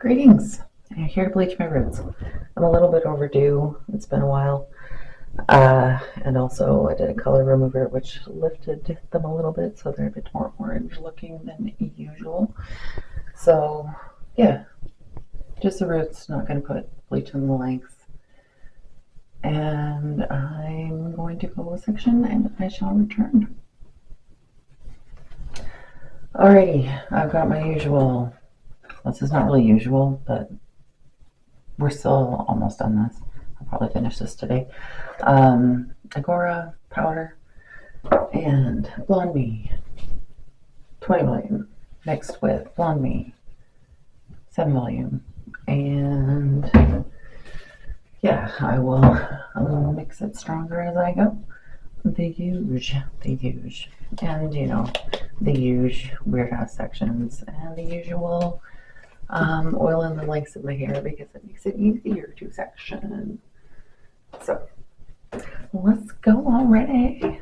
Greetings. I'm here to bleach my roots. I'm a little bit overdue. It's been a while. And also I did a color remover which lifted them a little bit so they're a bit more orange looking than usual. So yeah, just the roots, not going to put bleach on the length. And I'm going to go a section and I shall return. Alrighty, I've got my usual. This is not really usual, but we're still almost done this. I'll probably finish this today. Igora powder and BlondeMe 20 volume mixed with BlondeMe 7 volume. And yeah, I will mix it stronger as I go. The huge. And you know, the huge weird ass sections and the usual oil in the lengths of my hair because it makes it easier to section. So let's go already.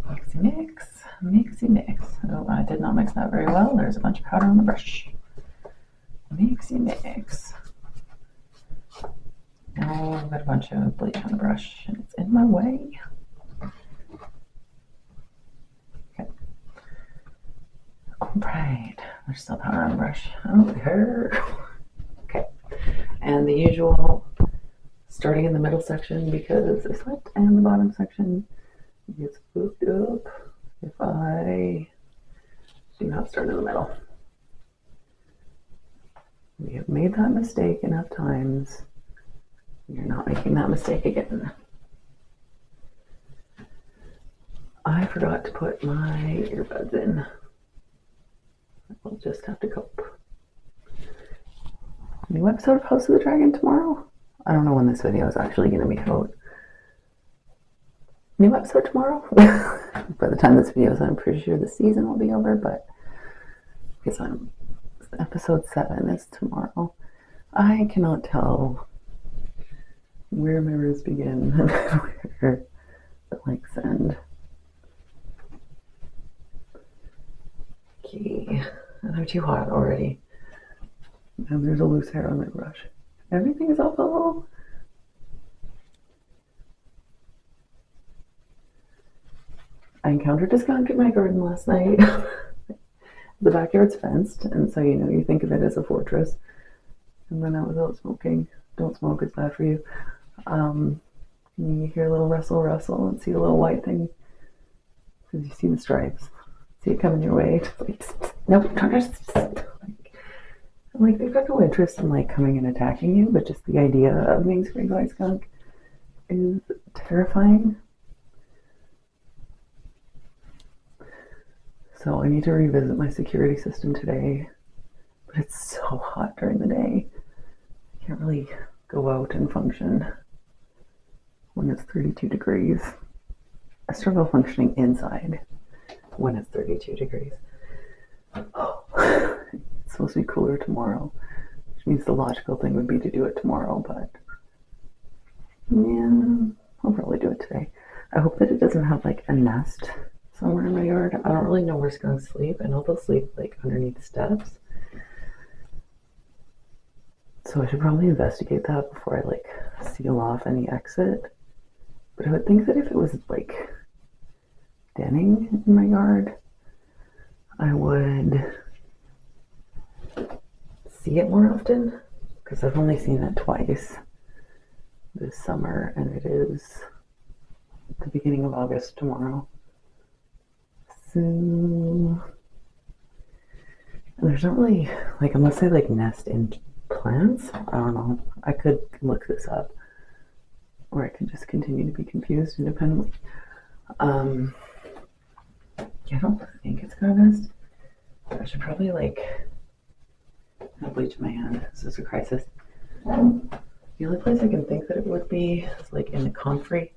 Mixy mix. Oh, I did not mix that very well. There's a bunch of powder on the brush. Mixy mix. Oh, I've got a bunch of bleach on the brush and it's in my way. Alright, there's still powder on the brush. Oh, here. Okay, and the usual, starting in the middle section because the sweat and the bottom section gets booked up if I do not start in the middle. We have made that mistake enough times. You're not making that mistake again. I forgot to put my earbuds in. We'll just have to cope. New episode of House of the Dragon tomorrow? I don't know when this video is actually going to be out. New episode tomorrow? By the time this video is, I'm pretty sure the season will be over, but because episode 7 is tomorrow. I cannot tell where my roots begin and where the lengths end. Okay, and I'm too hot already. And there's a loose hair on my brush. Everything is awful. I encountered a skunk in my garden last night. The backyard's fenced, and so you think of it as a fortress. And then I was out smoking. Don't smoke, it's bad for you. You hear a little rustle and see a little white thing because you see the stripes. See it coming your way. Nope, like they've got no interest in like coming and attacking you, but just the idea of being sprayed by a skunk is terrifying. So I need to revisit my security system today, but it's so hot during the day. I can't really go out and function when it's 32 degrees. I struggle functioning inside when it's 32 degrees. Oh, it's supposed to be cooler tomorrow, which means the logical thing would be to do it tomorrow, but yeah, I'll probably do it today. I hope that it doesn't have like a nest somewhere in my yard. I don't really know where skunks sleep. I know they'll sleep like underneath steps. So I should probably investigate that before I like seal off any exit. But I would think that if it was like denning in my yard, I would see it more often because I've only seen it twice this summer, and it is the beginning of August tomorrow. So there's not really like, unless they like nest in plants, I don't know. I could look this up, or I could just continue to be confused independently. I don't think it's gonna nest. I should probably like have bleach in my hand. This is a crisis. The only place I can think that it would be is like in the comfrey.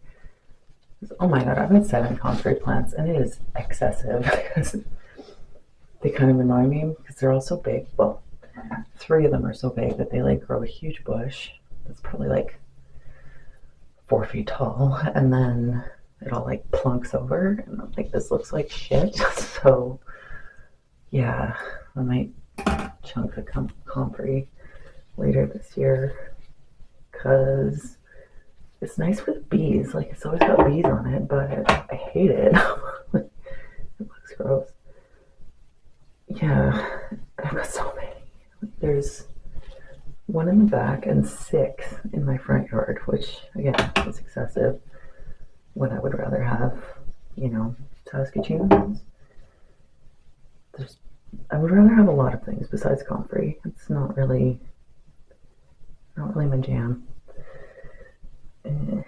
Oh my god, I've had 7 comfrey plants and it is excessive because they kind of annoy me because they're all so big. Well, 3 of them are so big that they like grow a huge bush that's probably like 4 feet tall, and then it all like plunks over and I'm like, this looks like shit. So yeah, I might chunk the comfrey later this year because it's nice with bees. Like, it's always got bees on it, but I hate it. It looks gross. Yeah, I've got so many. There's one in the back and 6 in my front yard, which again is excessive when I would rather have, you know, Saskatoons. I would rather have a lot of things besides comfrey. It's not really my jam. And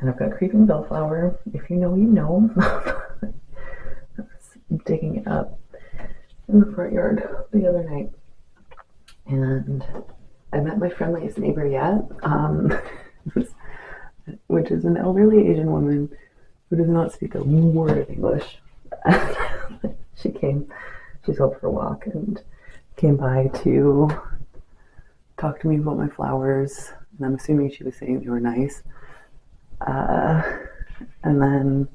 I've got creeping bellflower. If you know, you know. I was digging it up in the front yard the other night, and I met my friendliest neighbor yet, which is an elderly Asian woman who does not speak a word of English. She's out for a walk and came by to talk to me about my flowers, and I'm assuming she was saying they were nice. And then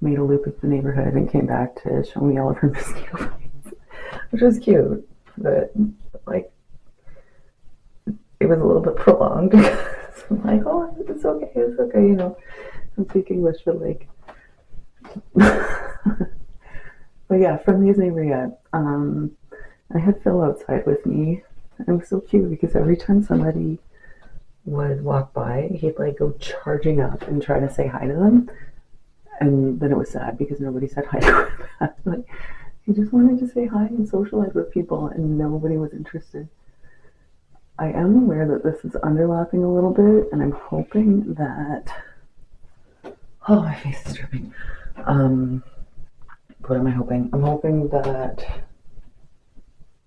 made a loop of the neighborhood and came back to show me all of her mosquito bites, which was cute, but like it was a little bit prolonged. So I'm like, oh, it's okay, you know. I speak English, but like, but yeah, friendliest neighbor yet. I had Phil outside with me. It was so cute because every time somebody would walk by, he'd like go charging up and try to say hi to them. And then it was sad because nobody said hi to him back. Like, he just wanted to say hi and socialize with people, and nobody was interested. I am aware that this is underlapping a little bit, and I'm hoping that... Oh, my face is dripping. What am I hoping? I'm hoping that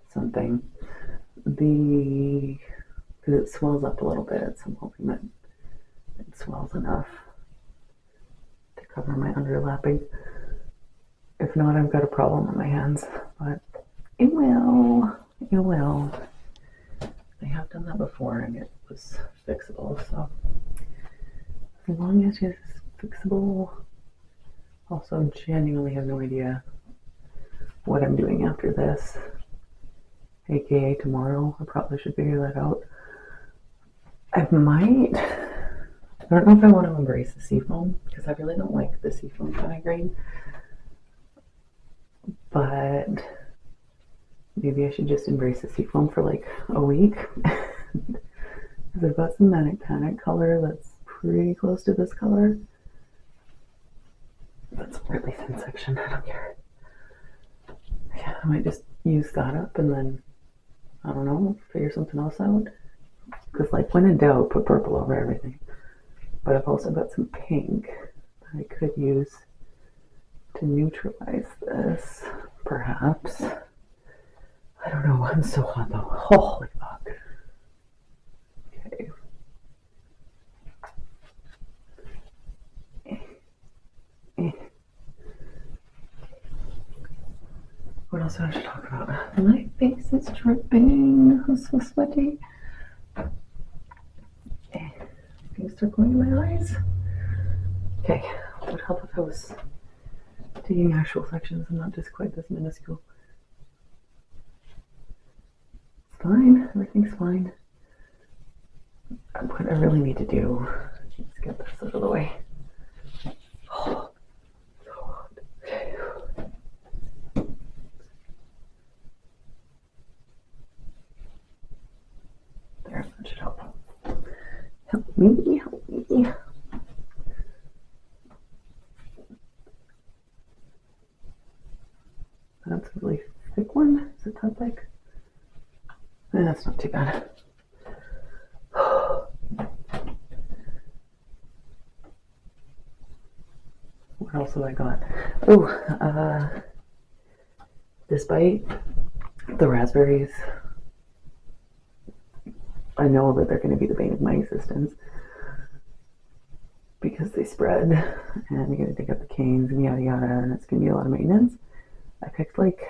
something... Because it swells up a little bit, so I'm hoping that it swells enough to cover my underlapping. If not, I've got a problem on my hands, but it will. I have done that before and it was fixable, so as long as it's fixable. Also, genuinely have no idea what I'm doing after this, aka tomorrow. I probably should figure that out. I don't know if I want to embrace the seafoam because I really don't like the seafoam kind of grain, but maybe I should just embrace the seafoam for like a week because I've got some Manic Panic color that's pretty close to this color. That's a really thin section, I don't care. Yeah, I might just use that up and then, I don't know, figure something else out. Because like when in doubt, put purple over everything. But I've also got some pink that I could use to neutralize this, perhaps. I don't know, I'm so hot though. Holy fuck. Okay. What else do I have to talk about? My face is dripping. I'm so sweaty. Things start going in my eyes. Okay, it would help if I was taking actual sections and not just quite this minuscule. It's fine, everything's fine. What I really need to do is get this out of the way. Oh, so hot. Okay. There, that should help. Help me. That's a really thick one. Is it that thick? That's not too bad. What else have I got? Oh, despite the raspberries, I know that they're going to be the bane of my existence because they spread and you got to dig up the canes and yada yada, and it's going to be a lot of maintenance. I picked like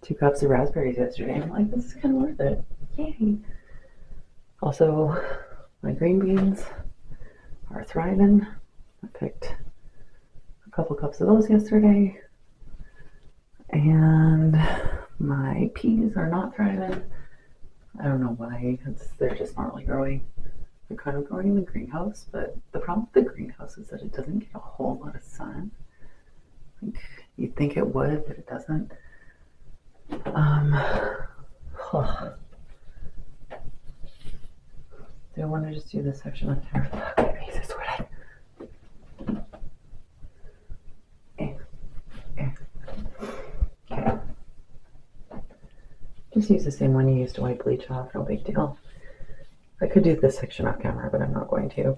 2 cups of raspberries yesterday. I'm like, this is kind of worth it. Yay! Also, my green beans are thriving. I picked a couple cups of those yesterday. And my peas are not thriving. I don't know why. They're just not really growing. They're kind of growing in the greenhouse, but the problem with the greenhouse is that it doesn't get a whole lot of sun. Like, you'd think it would, but it doesn't. Do I want to just do this section up there? Fuck, my face is sweating. Okay. Just use the same one you used to wipe bleach off, no big deal. I could do this section off camera, but I'm not going to.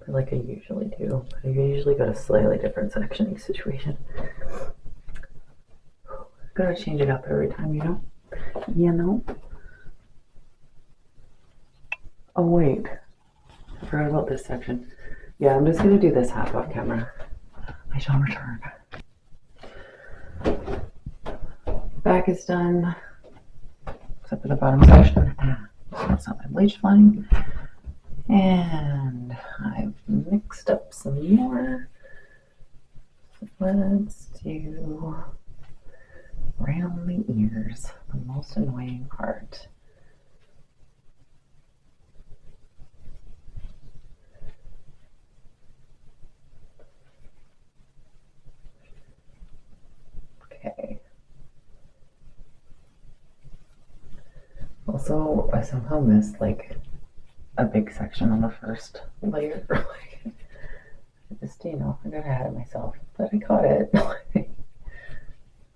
Like I usually do. I usually got a slightly different section each situation. Gotta change it up every time, you know? You know? Oh wait, I forgot about this section. Yeah, I'm just gonna do this half off camera. I shall return. Back is done, except for the bottom section. That's not my bleach flying. And I've mixed up some more. Let's do around the ears, the most annoying part. Okay. Also, I somehow missed like a big section on the first layer. I just, you know, I got ahead of myself, but I caught it.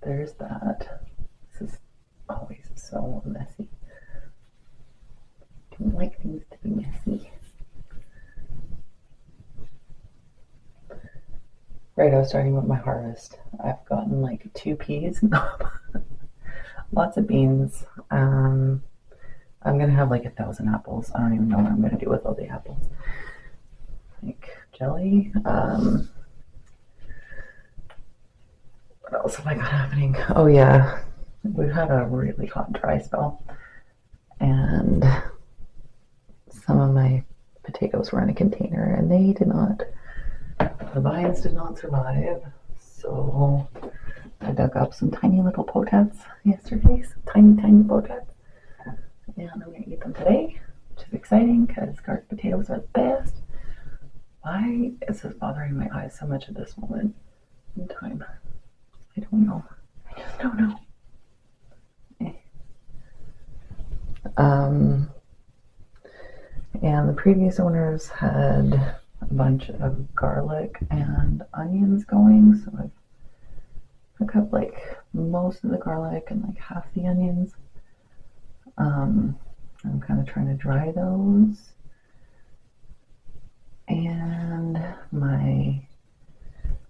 There's that. This is always so messy. I don't like things to be messy. Right, I was starting with my harvest. I've gotten like 2 peas, lots of beans. I'm gonna have like 1,000 apples. I don't even know what I'm gonna do with all the apples. Like jelly. What else have I got happening? Oh yeah, we've had a really hot dry spell, and some of my potatoes were in a container, and they did not. The vines did not survive, so I dug up some tiny little potats yesterday, some tiny potats, and I'm going to eat them today, which is exciting because garlic potatoes are the best. Why is this bothering my eyes so much at this moment in time? I don't know. I just don't know. And the previous owners had a bunch of garlic and onions going, so I've took up like most of the garlic and like half the onions. I'm kind of trying to dry those, and my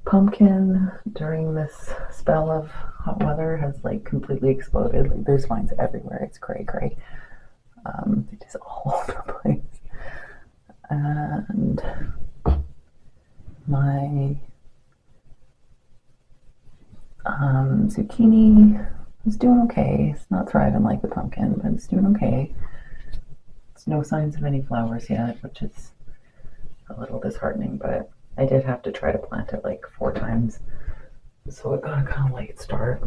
pumpkin during this spell of hot weather has like completely exploded. Like there's vines everywhere. It's cray. It is all over the place. And my zucchini is doing okay. It's not thriving like the pumpkin, but it's doing okay. It's no signs of any flowers yet, which is a little disheartening, but I did have to try to plant it like 4 times, so it got a kind of late start.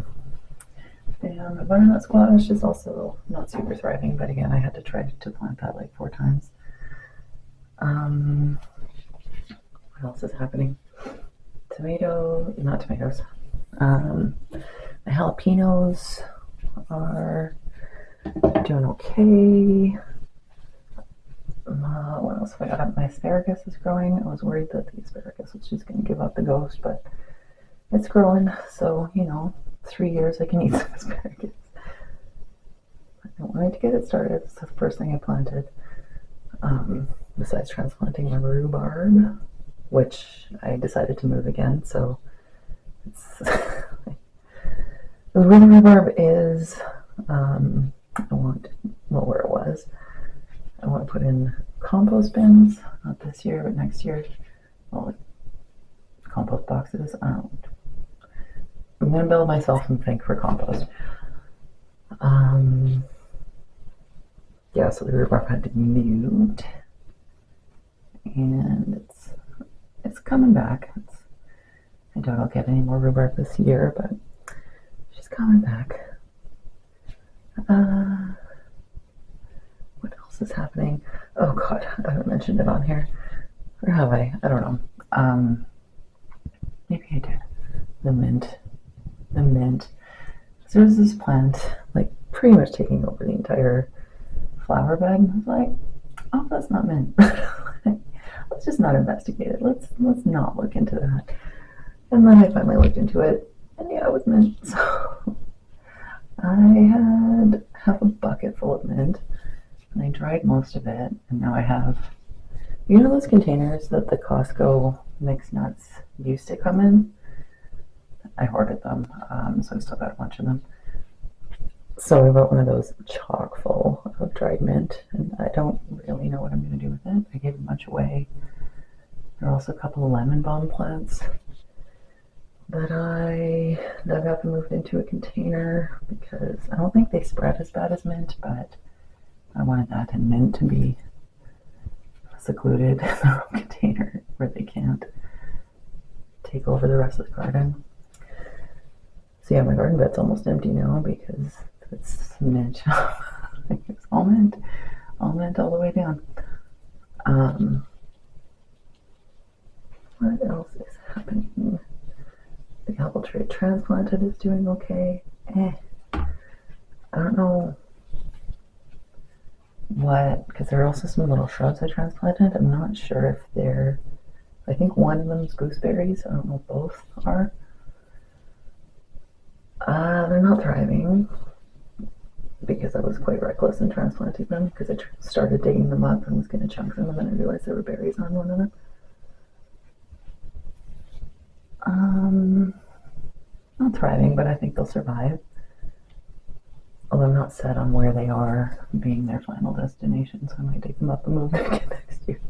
And the butternut squash is also not super thriving, but again, I had to try to plant that like 4 times. What else is happening? Not tomatoes. The jalapenos are doing okay. What else have I got? My asparagus is growing. I was worried that the asparagus was just going to give up the ghost, but it's growing. So, 3 years I can eat some asparagus. I don't want to get it started. It's the first thing I planted. Besides transplanting my rhubarb, which I decided to move again. So it's the rhubarb is where it was. I want to put in compost bins, not this year, but next year. Well, compost boxes. I'm going to build myself some thing for compost. Yeah, so the rhubarb had to be moved, and it's coming back. I doubt I'll get any more rhubarb this year, but she's coming back. What else is happening? Oh god, I haven't mentioned it on here. Or have I? I don't know. Maybe I did. The mint. The mint. So there's this plant, like pretty much taking over the entire flower bed. I was like, oh, that's not mint. Let's just not investigate it. Let's not look into that. And then I finally looked into it, and yeah, it was mint. So I had half a bucket full of mint, and I dried most of it, and now I have, you know, those containers that the Costco mixed nuts used to come in? I hoarded them, so I still got a bunch of them. So I bought one of those chock full of dried mint, and I don't really know what I'm going to do with it. I gave a bunch away. There are also a couple of lemon balm plants that I dug up and moved into a container because I don't think they spread as bad as mint, but I wanted that and mint to be secluded in their own container where they can't take over the rest of the garden. So yeah, my garden bed's almost empty now because it's mint. It's all mint all the way down. What else is happening? The apple tree transplanted is doing okay. I don't know what, because there are also some little shrubs I transplanted. I'm not sure if they're, I think one of them is gooseberries. I don't know if both are. They're not thriving because I was quite reckless in transplanting them because I started digging them up and was going to chunk them, and then I realized there were berries on one of them. Not thriving, but I think they'll survive. Although I'm not set on where they are being their final destination, so I might dig them up and move them again next year.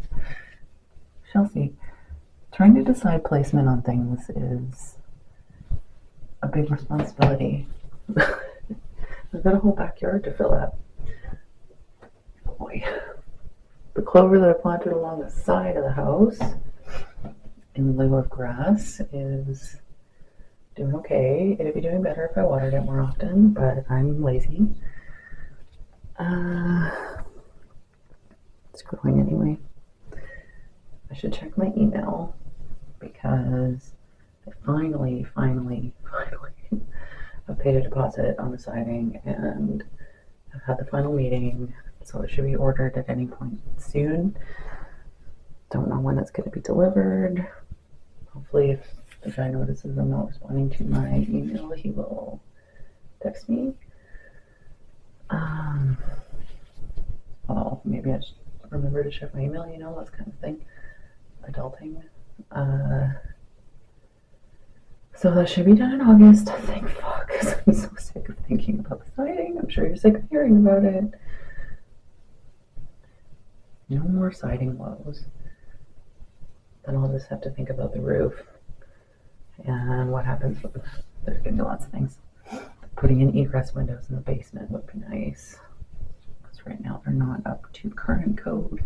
Shall see. Trying to decide placement on things is a big responsibility. I've got a whole backyard to fill up. Boy. The clover that I planted along the side of the house in lieu of grass is doing okay. It'd be doing better if I watered it more often, but I'm lazy. It's growing anyway. I should check my email because I finally have paid a deposit on the siding and I've had the final meeting, so it should be ordered at any point soon. Don't know when it's going to be delivered. Hopefully if the guy notices I'm not responding to my email, he will text me. Well, maybe I should remember to check my email, you know, that kind of thing. Adulting. So that should be done in August. Thank fuck, because I'm so sick of thinking about the siding. I'm sure you're sick of hearing about it. No more siding woes. Then I'll just have to think about the roof. And what happens with there's going to be lots of things. Putting in egress windows in the basement would be nice. Because right now they're not up to current code.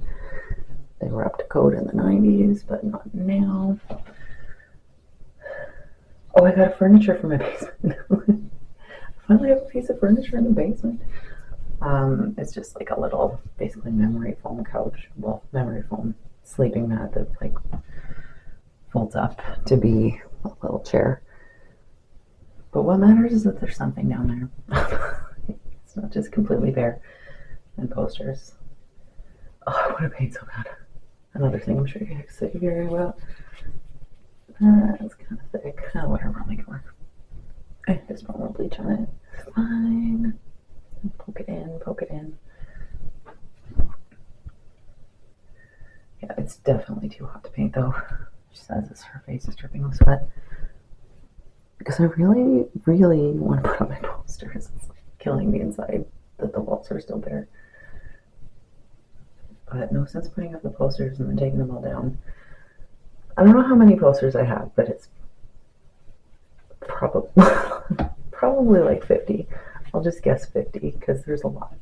They were up to code in the 90s, but not now. Oh, I got furniture for my basement. I finally have a piece of furniture in the basement. It's just like a little, basically memory foam couch. Well, memory foam sleeping mat that like folds up to be a little chair. But what matters is that there's something down there. It's not just completely bare. And posters. Oh, I want to paint so bad. Another thing I'm sure you're sick of hearing about. It's kind of thick. Oh, whatever, I'll make it work. I just put more bleach on it. It's fine. Poke it in, poke it in. Yeah, it's definitely too hot to paint though. She says as her face is dripping with sweat. Because I really want to put on my posters. It's like killing me inside that the walls are still bare. But no sense putting up the posters and then taking them all down. I don't know how many posters I have, but it's probably like 50. I'll just guess 50 because there's a lot.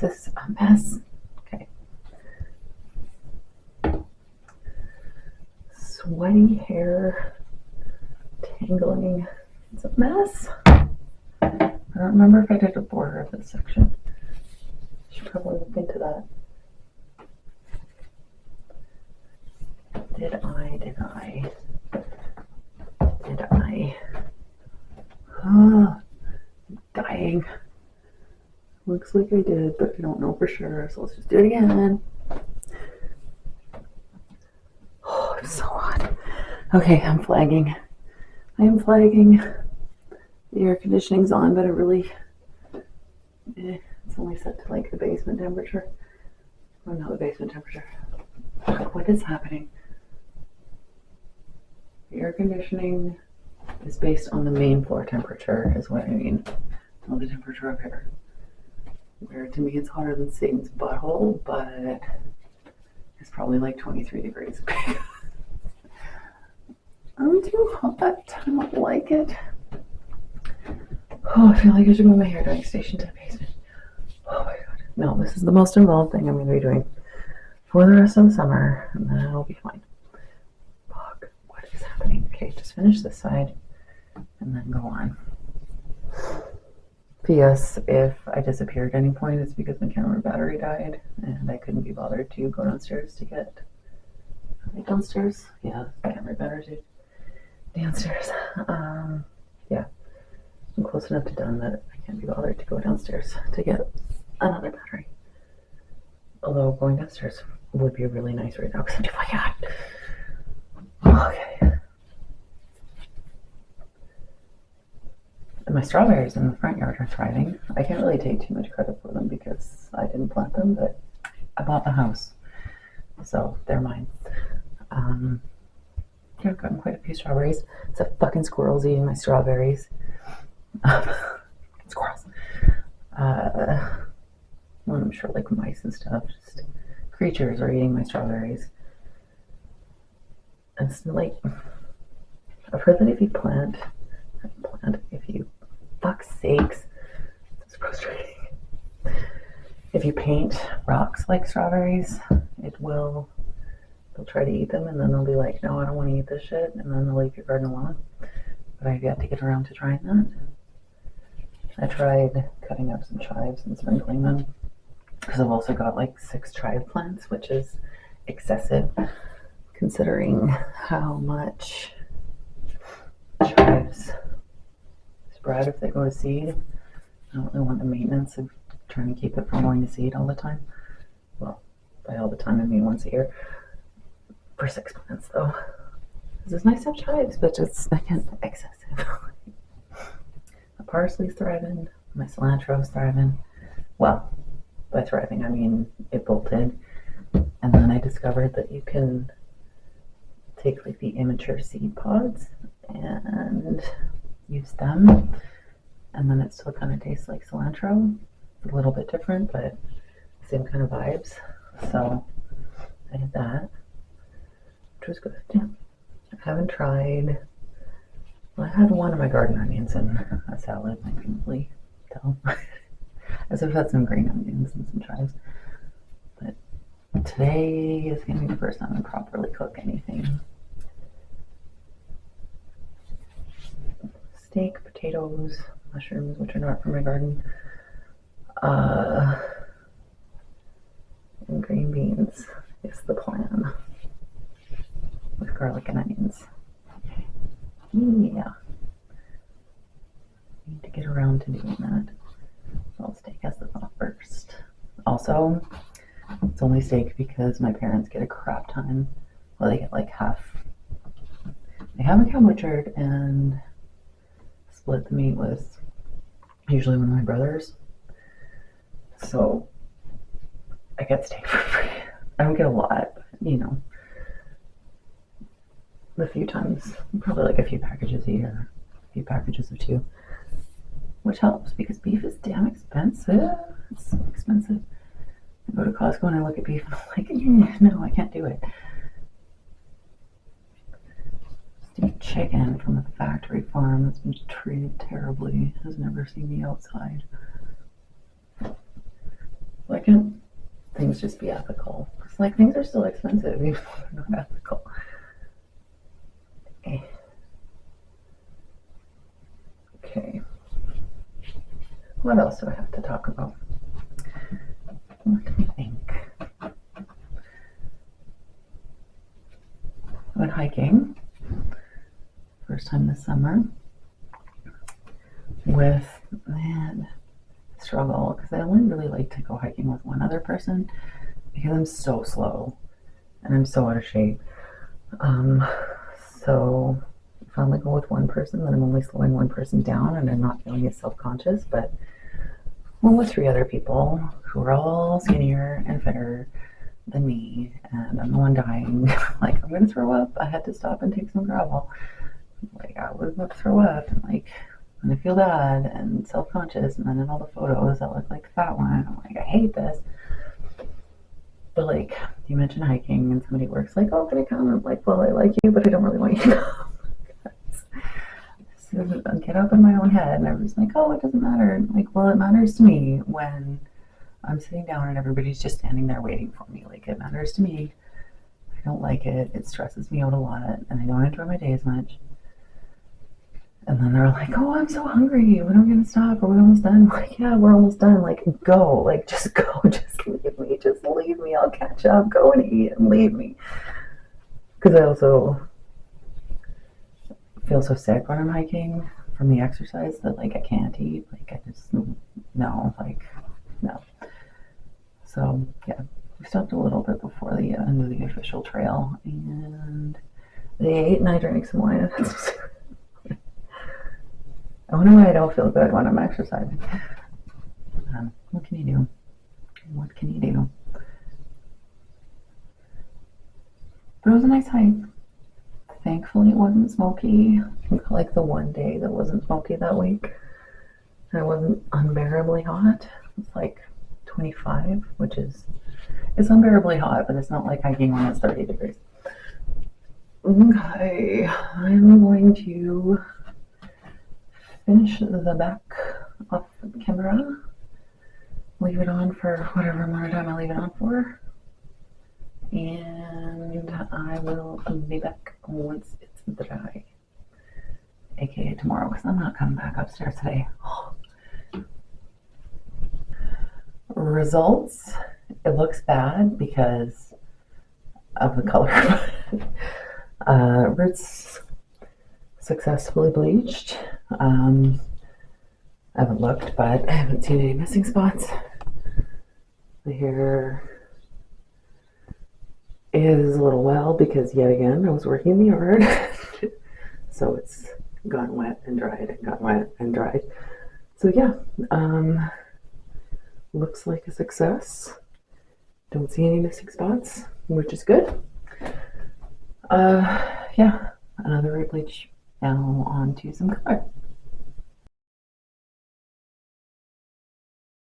This is a mess. Okay. Sweaty hair angling. It's a mess. I don't remember if I did a border of this section. Should probably look into that. Did I? Oh, dying. Looks like I did, but I don't know for sure, so let's just do it again. Oh, it's so hot. Okay, I'm flagging. I am flagging. The air conditioning's on, but it's only set to like the basement temperature. Oh, not the basement temperature. What is happening? The air conditioning is based on the main floor temperature, is what I mean. Not the temperature up here. Where to me it's hotter than Satan's butthole, but it's probably like 23 degrees. I'm too hot. I don't like it. Oh, I feel like I should move my hair drying station to the basement. Oh my god. No, this is the most involved thing I'm going to be doing for the rest of the summer, and then I'll be fine. Fuck. What is happening? Okay, just finish this side, and then go on. P.S. If I disappeared at any point, it's because my camera battery died, and I couldn't be bothered to go downstairs to get... downstairs? Yeah, camera battery downstairs. Yeah. I'm close enough to done that I can't be bothered to go downstairs to get another battery. Although going downstairs would be really nice right now because I'm too fucking hot. Okay. And my strawberries in the front yard are thriving. I can't really take too much credit for them because I didn't plant them, but I bought the house. So they're mine. Yeah, I've gotten quite a few strawberries. It's a fucking squirrel's eating my strawberries. Squirrels. Well, I'm sure like mice and stuff, just creatures are eating my strawberries. And it's like, I've heard that if you fuck's sakes, it's frustrating. If you paint rocks like strawberries, they'll try to eat them and then they'll be like, no, I don't want to eat this shit, and then they'll leave your garden alone. But I've yet to get around to trying that. I tried cutting up some chives and sprinkling them because I've also got like 6 chive plants, which is excessive considering how much chives spread if they go to seed. I don't really want the maintenance of trying to keep it from going to seed all the time. Well, by all the time I mean once a year. For 6 plants though. It's nice to have chives, but it's again excessive. My parsley's thriving, my cilantro's thriving. Well, by thriving I mean it bolted. And then I discovered that you can take like the immature seed pods and use them, and then it still kind of tastes like cilantro. It's a little bit different, but same kind of vibes. So I did that, which was good. Yeah. I haven't tried. Well, I had one of my garden onions in a salad. I couldn't really tell. As if I've had some green onions and some chives. But today is going to be the first time I properly cook anything. Steak, potatoes, mushrooms, which are not from my garden, and green beans is the plan. With garlic and onions. Yeah. Need to get around to doing that. So steak has the thought first. Also, it's only steak because my parents get a crap ton. Well, they get like half. They have a cow butchered and split the meat with usually one of my brothers. So I get steak for free. I don't get a lot, but you know. A few times, probably like a few packages a year, a few packages of 2, which helps because beef is damn expensive. It's so expensive. I go to Costco and I look at beef and I'm like, no, I can't do it. Steak chicken from a factory farm that's been treated terribly has never seen me outside. Why can't things just be ethical? It's like things are still expensive even though they're not ethical. what else do I have to talk about? Let me think. I went hiking first time this summer with, man, struggle, because I only really like to go hiking with one other person because I'm so slow and I'm so out of shape. So if I only go with one person, then I'm only slowing one person down and I'm not feeling as self-conscious. But well, with 3 other people who are all skinnier and fitter than me, and I'm the one dying, like, I'm gonna throw up. I had to stop and take some gravel. Like, I was about to throw up, and like, and I feel bad and self-conscious, and then in all the photos I look like the fat one. I'm like, I hate this. But like, you mentioned hiking, and somebody works like, oh, can I come? I'm like, well, I like you, but I don't really want you to come. So I get up in my own head, and everybody's like, oh, it doesn't matter. And I'm like, well, it matters to me when I'm sitting down and everybody's just standing there waiting for me. Like, it matters to me. I don't like it. It stresses me out a lot, and I don't enjoy my day as much. And then they're like, oh, I'm so hungry. When are we going to stop? Are we almost done? I'm like, yeah, we're almost done. Like, go. Like, just go. Just leave me. Just leave me. I'll catch up. Go and eat and leave me. Because I also feel so sick when I'm hiking from the exercise that, like, I can't eat. Like, I just, no. Like, no. So, yeah. We stopped a little bit before the end of the official trail. And they ate and I drank some wine. I wonder why I don't feel good when I'm exercising. What can you do? What can you do? But it was a nice hike. Thankfully, it wasn't smoky. Like the one day that wasn't smoky that week. And it wasn't unbearably hot. It's like 25, which is, it's unbearably hot, but it's not like hiking when it's 30 degrees. Okay, I'm going to finish the back off the camera, leave it on for whatever amount of time I leave it on for, and I will be back once it's dry, aka tomorrow, because I'm not coming back upstairs today. Results, it looks bad because of the color. Roots successfully bleached. I haven't looked, but I haven't seen any missing spots. The hair is a little wild because, yet again, I was working in the yard. So it's gone wet and dried and gone wet and dried. So yeah, looks like a success. Don't see any missing spots, which is good. Yeah, another rebleach. Now on to some color.